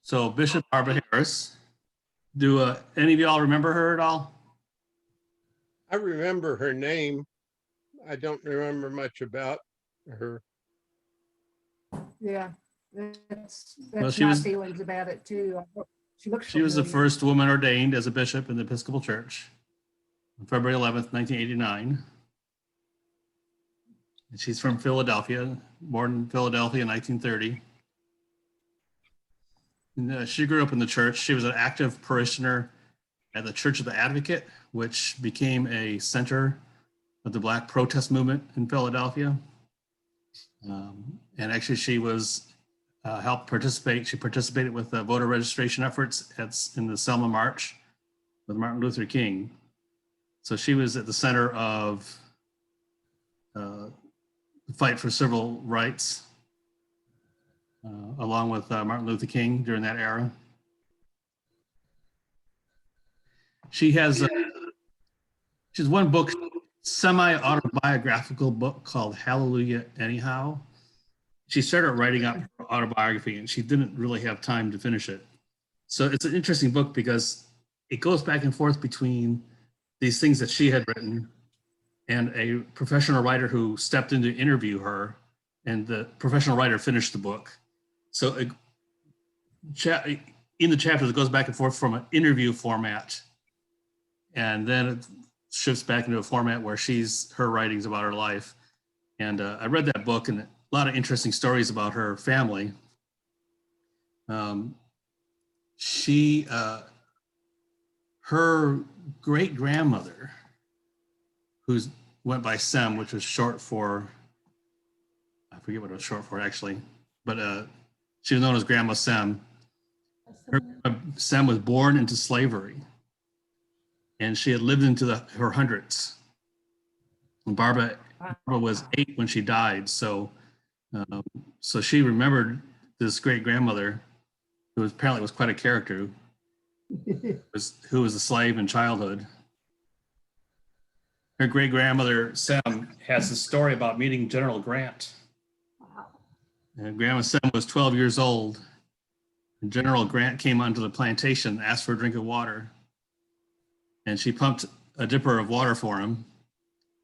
So Bishop Barbara Harris, do any of y'all remember her at all? I remember her name. I don't remember much about her. Yeah, that's Well, she my was- feelings about it too. She was the first woman ordained as a bishop in the Episcopal Church on February 11th, 1989. And she's from Philadelphia, born in Philadelphia in 1930. And, she grew up in the church. She was an active parishioner at the Church of the Advocate, which became a center of the Black protest movement in Philadelphia. And actually, she was helped participate. She participated with the voter registration efforts in the Selma March with Martin Luther King. So she was at the center of the fight for civil rights, along with Martin Luther King during that era. She has one book, semi-autobiographical book called Hallelujah Anyhow. She started writing up her autobiography and she didn't really have time to finish it. So it's an interesting book because it goes back and forth between these things that she had written and a professional writer who stepped in to interview her, and the professional writer finished the book. So in the chapters, it goes back and forth from an interview format, and then it shifts back into a format where her writings about her life. And I read that book, and a lot of interesting stories about her family. Her great-grandmother, who went by Sem, which was short for, I forget what it was short for actually, but she was known as Grandma Sem. Sem was born into slavery, and she had lived into her hundreds. And Barbara was 8 when she died, so she remembered this great-grandmother, who apparently was quite a character, who was a slave in childhood. Her great-grandmother, Sem, has a story about meeting General Grant. Wow. And Grandma Sem was 12 years old. And General Grant came onto the plantation, asked for a drink of water. And she pumped a dipper of water for him.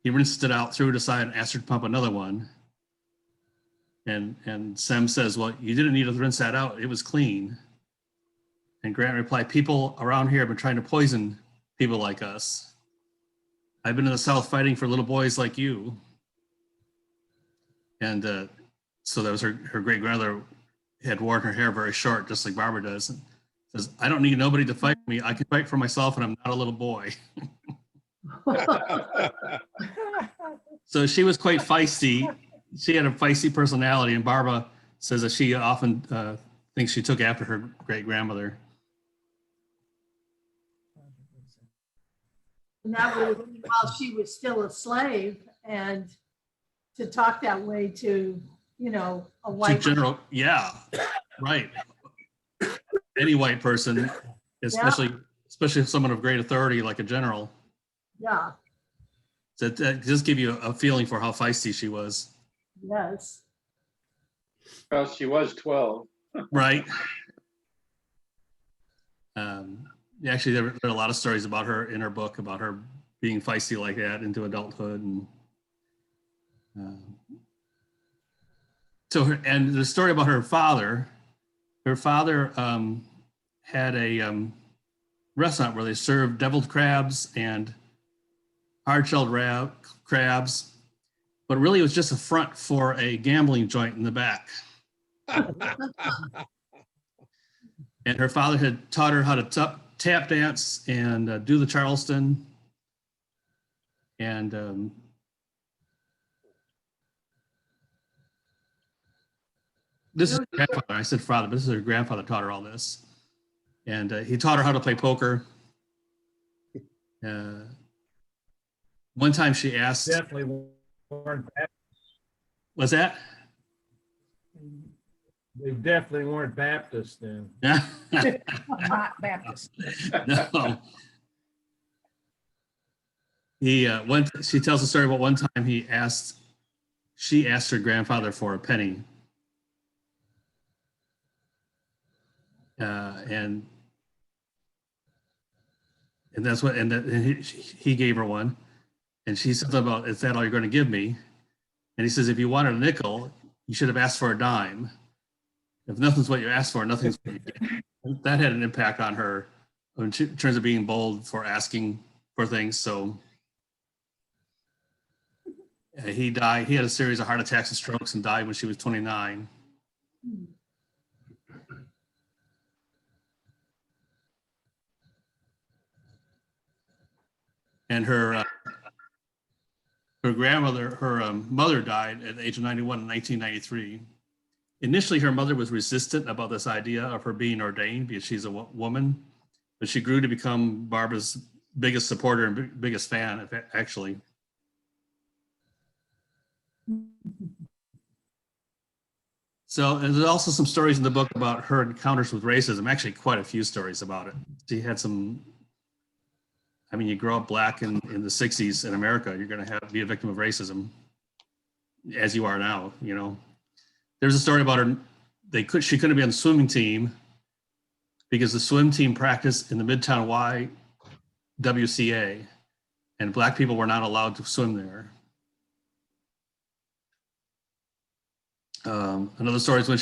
He rinsed it out, threw it aside, and asked her to pump another one. And Sem says, well, you didn't need to rinse that out. It was clean. And Grant replied, people around here have been trying to poison people like us. I've been in the South fighting for little boys like you. And so that was her great-grandmother had worn her hair very short, just like Barbara does. And says, I don't need nobody to fight for me. I can fight for myself, and I'm not a little boy. So she was quite feisty. She had a feisty personality, and Barbara says that she often thinks she took after her great-grandmother. And that was while she was still a slave, and to talk that way to, a white General, yeah, right. Any white person, especially someone of great authority like a general. Yeah. So that just give you a feeling for how feisty she was. Yes. Well, she was 12. Right. Actually, there are a lot of stories about her in her book, about her being feisty like that into adulthood. And and the story about her father had a restaurant where they served deviled crabs and hard-shelled crabs, but really it was just a front for a gambling joint in the back. And her father had taught her how to tap dance and do the Charleston. And this is her grandfather. I said father, but this is her grandfather taught her all this. And he taught her how to play poker. One time she asked. Definitely weren't Baptist. What's that? They definitely weren't Baptist then. Not Baptist. No. She tells a story about one time she asked her grandfather for a penny. And that's what, and he gave her one. And she said about, is that all you're going to give me? And he says, if you wanted a nickel, you should have asked for a dime. If nothing's what you asked for, nothing's what you get. That had an impact on her in terms of being bold for asking for things. So he died. He had a series of heart attacks and strokes and died when she was 29. And her grandmother, her mother died at the age of 91 in 1993. Initially, her mother was resistant about this idea of her being ordained because she's a woman, but she grew to become Barbara's biggest supporter and biggest fan, actually. So there's also some stories in the book about her encounters with racism, actually quite a few stories about it. She had some, I mean, you grow up black in the 60s in America, you're going to be a victim of racism as you are now, you know. There's a story about her, she couldn't be on the swimming team because the swim team practiced in the Midtown YWCA and black people were not allowed to swim there. Another story is when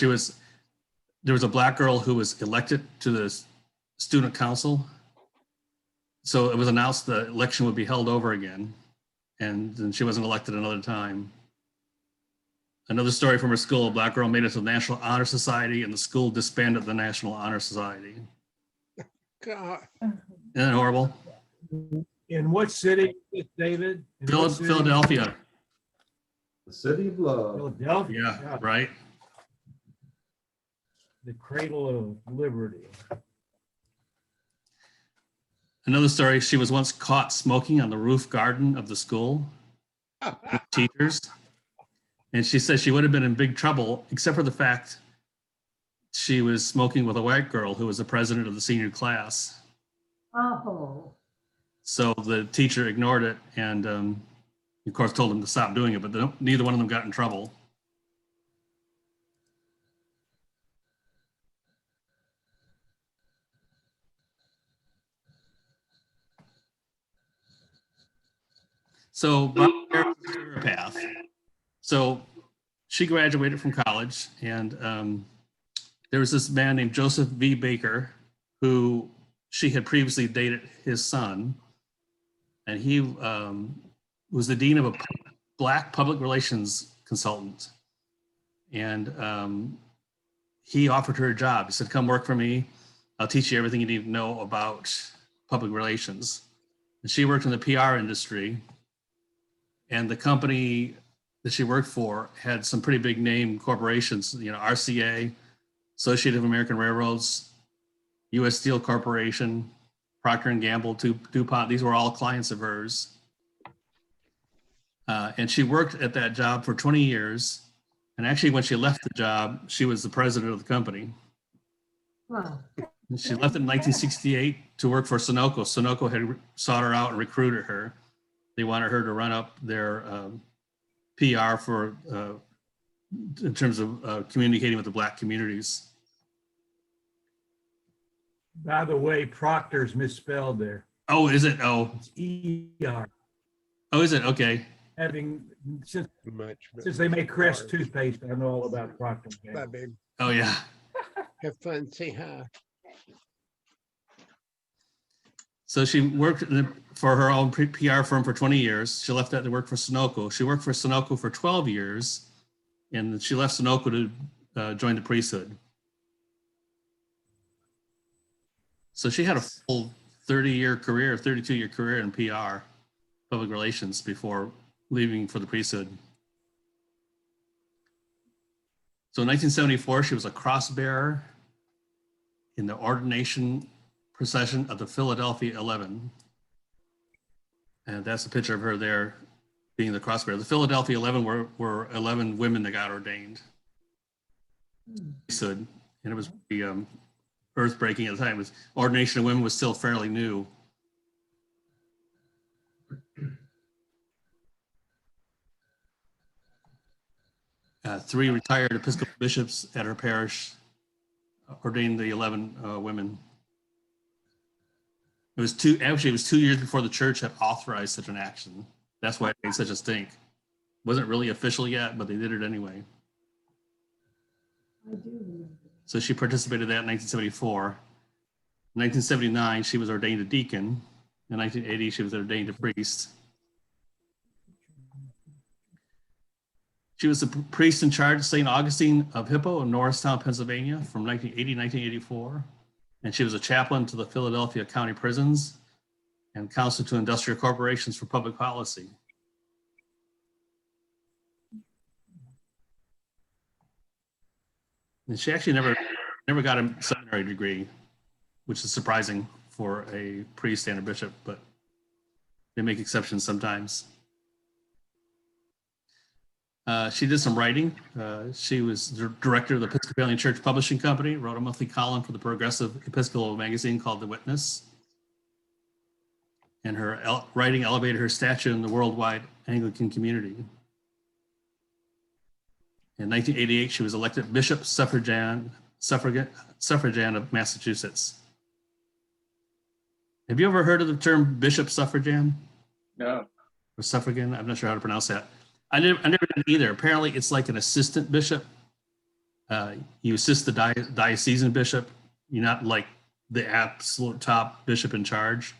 there was a black girl who was elected to the student council. So it was announced the election would be held over again, and then she wasn't elected another time. Another story from her school, a black girl made it to the National Honor Society and the school disbanded the National Honor Society. God. Isn't that horrible? In what city, David? In what city? Philadelphia. The city of love. Philadelphia. Yeah, God, right. the cradle of liberty. Another story, she was once caught smoking on the roof garden of the school with teachers. And she said she would have been in big trouble, except for the fact she was smoking with a white girl who was the president of the senior class. Oh, So the teacher ignored it and of course told them to stop doing it, but neither one of them got in trouble. So Barbara's career path. So she graduated from college and there was this man named Joseph V. Baker who she had previously dated his son. And he was the dean of a black public relations consultant. And he offered her a job. He said, come work for me. I'll teach you everything you need to know about public relations. And she worked in the PR industry. And the company that she worked for had some pretty big name corporations, you know, RCA, Associated American Railroads, U.S. Steel Corporation, Procter & Gamble, DuPont. These were all clients of hers. And she worked at that job for 20 years. And actually, when she left the job, she was the president of the company. wow. And she left in 1968 to work for Sunoco. Sunoco had sought her out and recruited her. They wanted her to run up their PR for in terms of communicating with the black communities. By the way, Proctor's misspelled there. Oh, is it? Oh, It's E-R. oh, is it? Okay. Since they make Crest toothpaste, I know all about Procter. Bye, babe. Oh, yeah. Have fun. Say hi. So she worked for her own PR firm for 20 years. She left that to work for Sunoco. She worked for Sunoco for 12 years, and she left Sunoco to join the priesthood. So she had a full 30-year career, 32-year career in PR, public relations, before leaving for the priesthood. So in 1974, she was a cross bearer in the ordination procession of the Philadelphia 11. And that's a picture of her there being the cross bearer. The Philadelphia 11 were 11 women that got ordained. And it was pretty earth-breaking at the time. It was, ordination of women was still fairly new. Three retired Episcopal bishops at her parish ordained the 11 women. It was 2 years before the church had authorized such an action. That's why it made such a stink. Wasn't really official yet, but they did it anyway. I do remember. So she participated in that in 1974. In 1979, she was ordained a deacon. In 1980, she was ordained a priest. She was the priest in charge of St. Augustine of Hippo in Norristown, Pennsylvania from 1980 to 1984. And she was a chaplain to the Philadelphia County Prisons and counsel to industrial corporations for public policy. And she actually never got a seminary degree, which is surprising for a priest and a bishop, but they make exceptions sometimes. She did some writing. She was the director of the Episcopalian Church Publishing Company, wrote a monthly column for the progressive Episcopal magazine called The Witness. And her writing elevated her stature in the worldwide Anglican community. In 1988, she was elected Bishop Suffragan of Massachusetts. Have you ever heard of the term Bishop Suffragan? No. Or Suffragan? I'm not sure how to pronounce that. I never did either. Apparently, it's like an assistant bishop. You assist the diocesan bishop. You're not like the absolute top bishop in charge.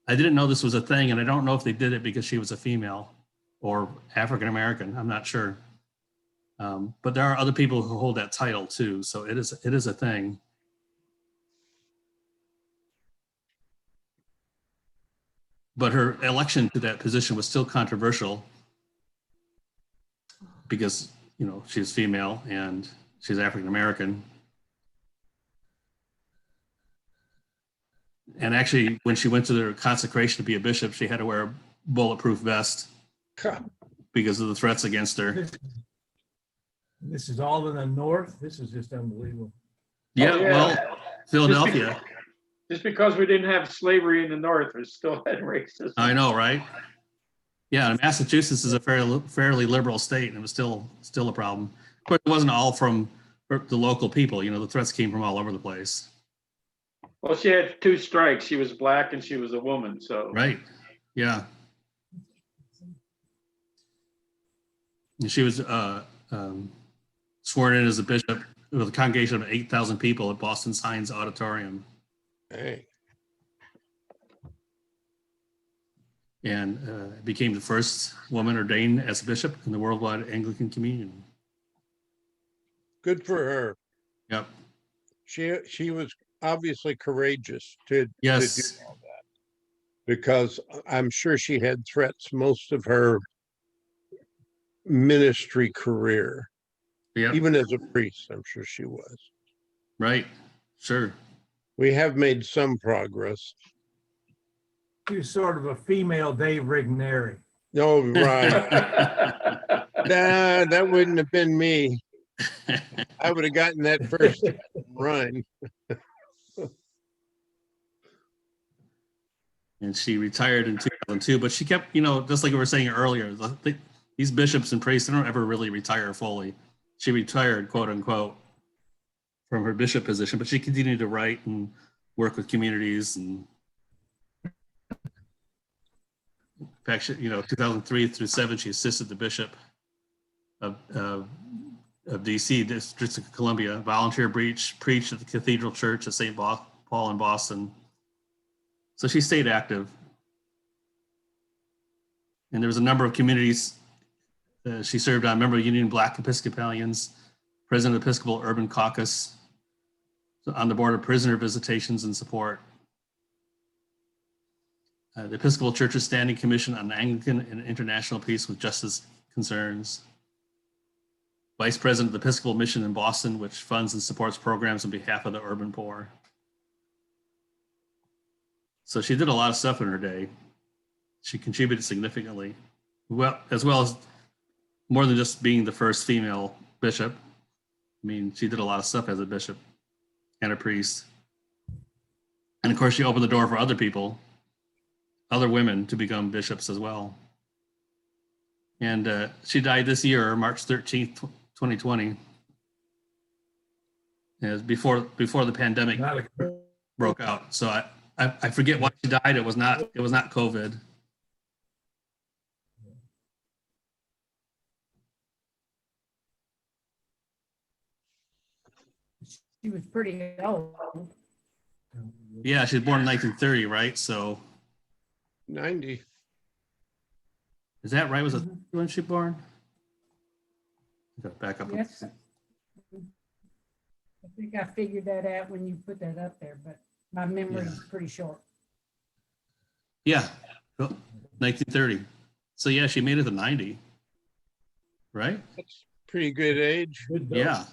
I didn't know this was a thing, and I don't know if they did it because she was a female or African American. I'm not sure. But there are other people who hold that title too, so it is a thing. But her election to that position was still controversial because, you know, she's female and she's African American. And actually, when she went to their consecration to be a bishop, she had to wear a bulletproof vest because of the threats against her. This is all in the north. This is just unbelievable. Yeah, Oh, yeah. Well, Philadelphia. Just because we didn't have slavery in the North, we still had racism. I know, right? Yeah, and Massachusetts is a fairly liberal state, and it was still a problem. Of course, it wasn't all from the local people. You know, the threats came from all over the place. Well, she had 2 strikes. She was black and she was a woman. So Right. Yeah. And she was sworn in as a bishop with a congregation of 8,000 people at Boston Signs Auditorium. Hey, And became the first woman ordained as a bishop in the worldwide Anglican Communion. good for her. Yep. She was obviously courageous to Yes. do all that, because I'm sure she had threats most of her ministry career, Yep. even as a priest. I'm sure she was. Right. Sure. We have made some progress. She was sort of a female Dave Rigneri. Oh, right. Nah, that wouldn't have been me. I would have gotten that first run. And she retired in 2002, but she kept, you know, just like we were saying earlier, these bishops and priests, they don't ever really retire fully. She retired, quote unquote, from her bishop position, but she continued to write and work with communities. And in fact, you know, 2003 through 7, she assisted the bishop of DC, District of Columbia, volunteer preached at the Cathedral Church of St. Paul in Boston. So she stayed active. And there was a number of communities she served on, member of Union Black Episcopalians, president of Episcopal Urban Caucus, on the board of prisoner visitations and support. The Episcopal Church's Standing Commission on Anglican and International Peace with Justice Concerns. Vice president of the Episcopal Mission in Boston, which funds and supports programs on behalf of the urban poor. So she did a lot of stuff in her day. She contributed significantly, as well as more than just being the first female bishop. I mean, she did a lot of stuff as a bishop and a priest. And of course, she opened the door for other people, other women, to become bishops as well. And she died this year, March 13th, 2020. It was before the pandemic Not a- broke out. So I forget why she died. It was not COVID. She was pretty old. Yeah, she was born in 1930, right? So 90. is that right? Was it when she born? Got back up. Yes. I think I figured that out when you put that up there, but my memory is pretty short. Yeah, 1930. So yeah, she made it to 90, right? That's pretty good age. Good dose. Yeah.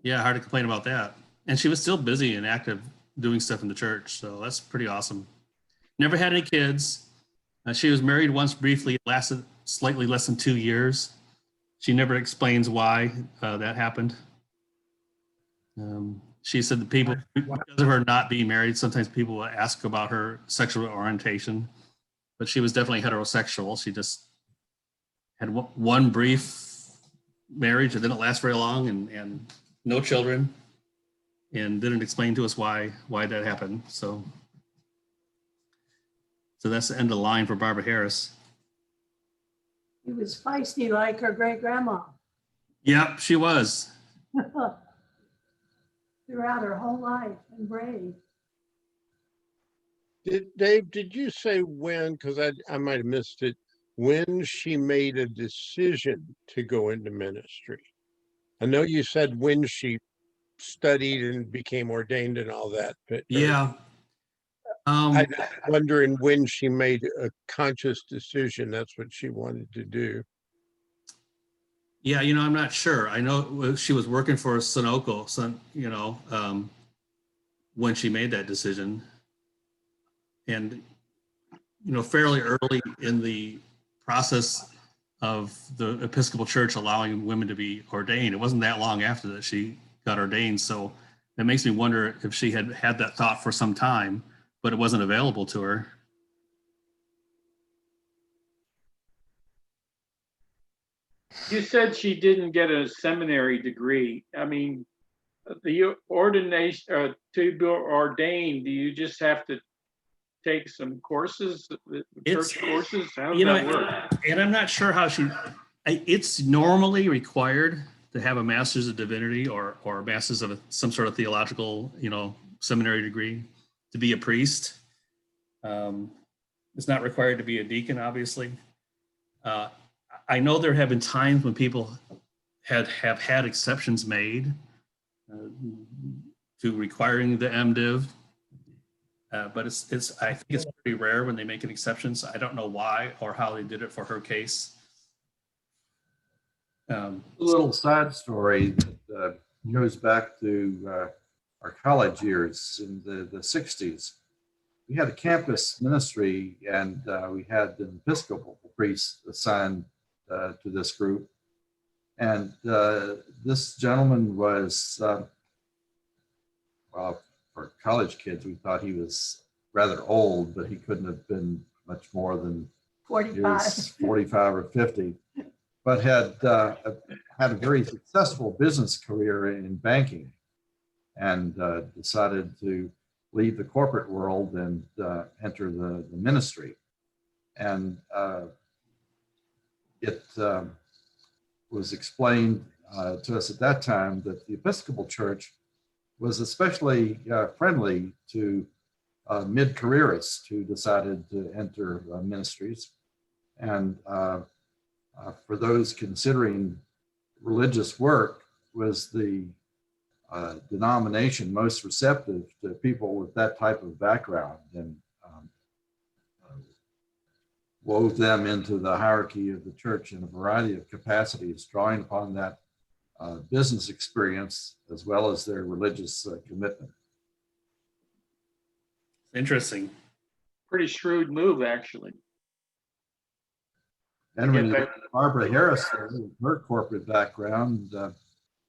Yeah, hard to complain about that. And she was still busy and active doing stuff in the church. So that's pretty awesome. Never had any kids. She was married once briefly. It lasted slightly less than 2 years. She never explains why that happened. She said that people, because of her not being married, sometimes people will ask about her sexual orientation, but she was definitely heterosexual. She just had one brief marriage. It didn't last very long, and no children, and didn't explain to us why that happened. So that's the end of the line for Barbara Harris. She was feisty like her great grandma Yep, she was. throughout her whole life, and brave. Dave, did you say when, because I might have missed it, when she made a decision to go into ministry? I know you said when she studied and became ordained and all that, but Yeah. I'm wondering when she made a conscious decision that's what she wanted to do. Yeah, I'm not sure. I know she was working for Sunoco, when she made that decision. And, fairly early in the process of the Episcopal Church allowing women to be ordained, it wasn't that long after that she got ordained. So it makes me wonder if she had had that thought for some time, but it wasn't available to her. You said she didn't get a seminary degree. I mean, the ordination, to be ordained, do you just have to take some courses, It's- church courses? How does that work? And I'm not sure how it's normally required to have a master's of divinity or a master's of some sort of theological, seminary degree to be a priest. It's not required to be a deacon, obviously. I know there have been times when people have had exceptions made to requiring the MDiv, but I think it's pretty rare when they make an exception. So I don't know why or how they did it for her case. A little side story that goes back to our college years in the 60s. We had a campus ministry, and we had an Episcopal priest assigned to this group. And this gentleman was, well, for college kids, we thought he was rather old, but he couldn't have been much more than 45. 45 or 50, but had had a very successful business career in banking, and decided to leave the corporate world and enter the ministry. And it was explained to us at that time that the Episcopal Church was especially friendly to mid-careerists who decided to enter ministries. And for those considering religious work, was the denomination most receptive to people with that type of background, and wove them into the hierarchy of the church in a variety of capacities, drawing upon that business experience as well as their religious commitment. Interesting. Pretty shrewd move, actually. And when you Yeah, look at Barbara Harris, her corporate background,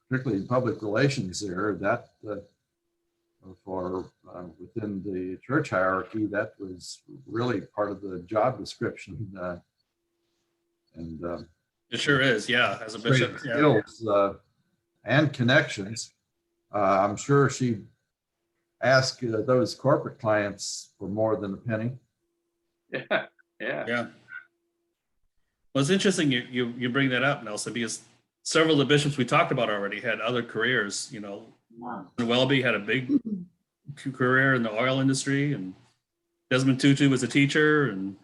particularly in public relations there, that for within the church hierarchy, that was really part of the job description. And It sure is. Yeah. As a bishop. Yeah. skills and connections. I'm sure she asked those corporate clients for more than a penny. Yeah, yeah. Yeah. Well, it's interesting you bring that up, Nelson, because several of the bishops we talked about already had other careers. You know, Welby had a big career in the oil industry, and Desmond Tutu was a teacher, and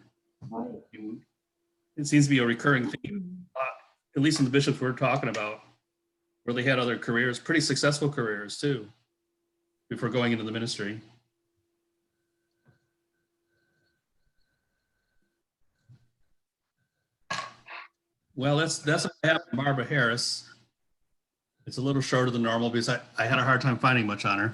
it seems to be a recurring theme, at least in the bishops we're talking about, where they had other careers, pretty successful careers too, before going into the ministry. Well, that's what happened to Barbara Harris. It's a little shorter than normal because I had a hard time finding much on her.